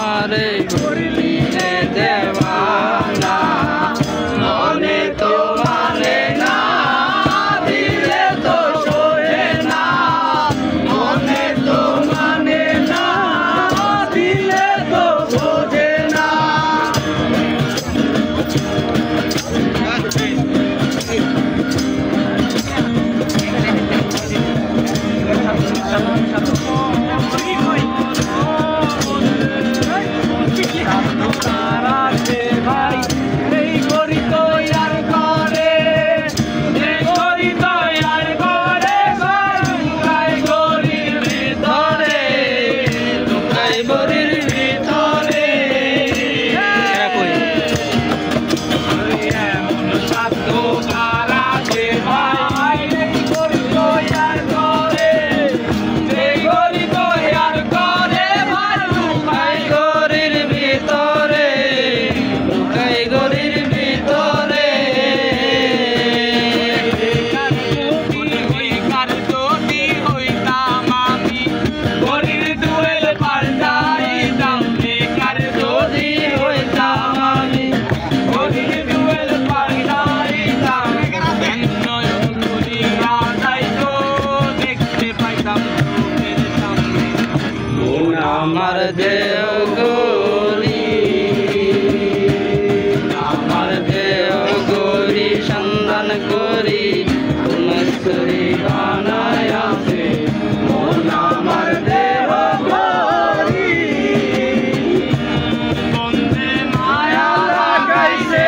তোমারে করিলে দেওয়ানা মনে তো মানে না দিলে তো সহে না মনে তো মানে না দিলে তো বোঝে না আমার দেহ গরি সন্ধান করি পুনঃসরি বানায় আছে মন আমার দেহ গরি বন্দে মায়া লাগাইছে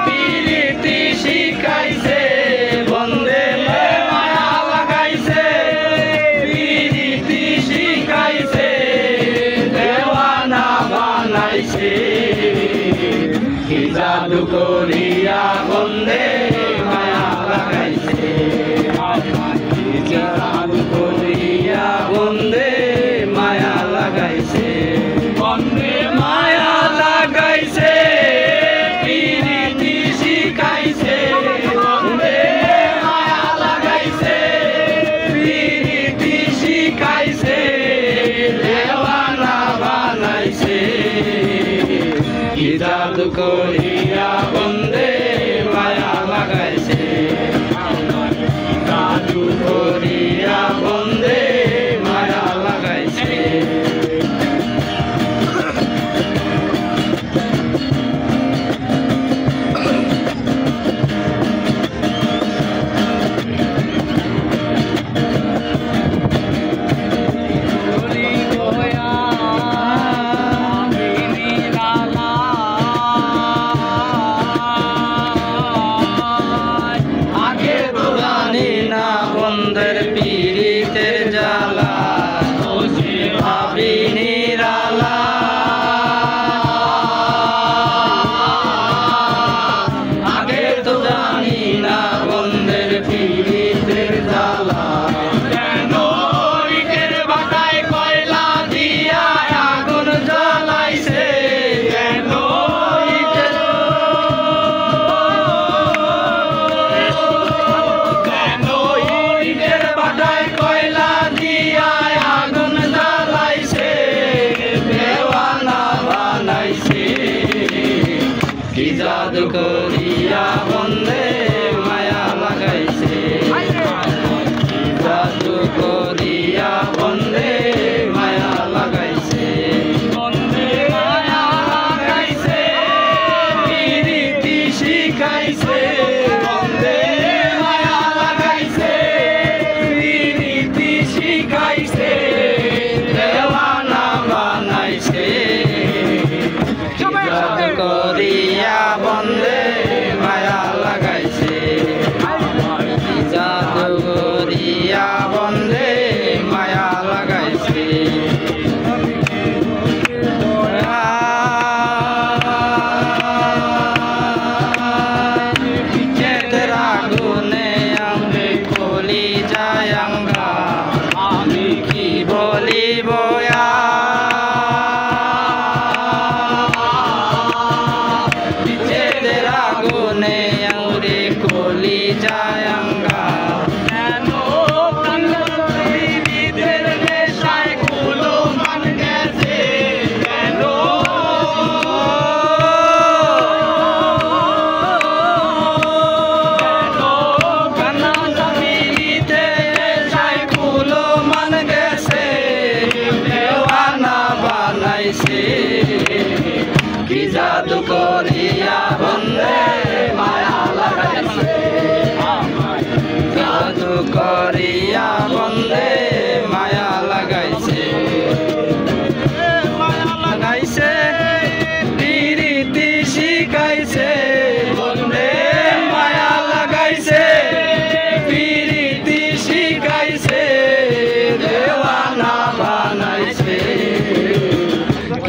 প্রীতি শিখাইছে বন্দে মায়া লাগাইছে প্রীতি শিখাইছে কি জাদু করিয়া বন্দে মায়া লাগাইছে কি জাদু করিয়া বন্দে মায়া লাগাইছে বন্দে মায়া লাগাইছে প্রীতি শিখাইছে বন্দে মায়া লাগাইছে প্রীতি শিখাইছে দেওয়ানা বানাইছে কি জাদু করিয়া বন্দে মায়া লাগাইছে জাদু করিয়া বন্দে মায়া লাগাইছে বন্ধের পীড়িতের জ্বালা ভাবি নিরালা আগে তো জানি না বন্ধের পীড়িতের জ্বালা কেন ইটের বাটায় কয়লা দিয়া আগুন জ্বালাইছে কেন কি জাদু করিয়া বন্দে মায়া লাগাইছে কি জাদু করিয়া বন্দে মায়া লাগাইছে বন্দে মায়া লাগাইছে প্রীতি শিখাইছে বন্দে মায়া লাগাইছে প্রীতি শিখাইছে দেওয়ানা বানাইছে করিয়া বন্দে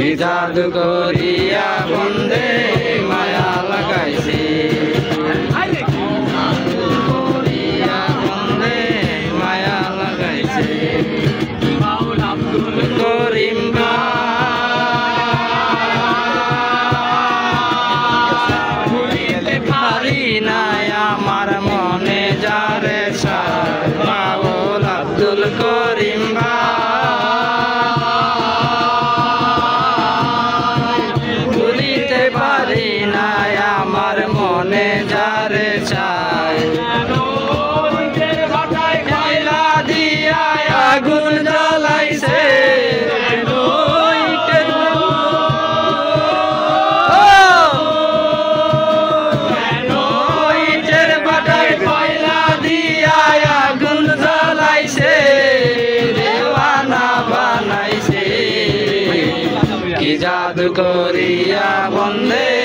কি জাদু করিয়া বন্দে মায়া লাগাইছে করিয়া বন্দে মায়া লাগাইছে করিম ভুলিতে পারি নাই আমার মনে যারে বাউল আব্দুল করিম ভুলিতে পারি নাই আমার মনে যারে চাই কয়লা দিয়া আগুন জ্বালাইছে কি জাদু করিয়া বন্দে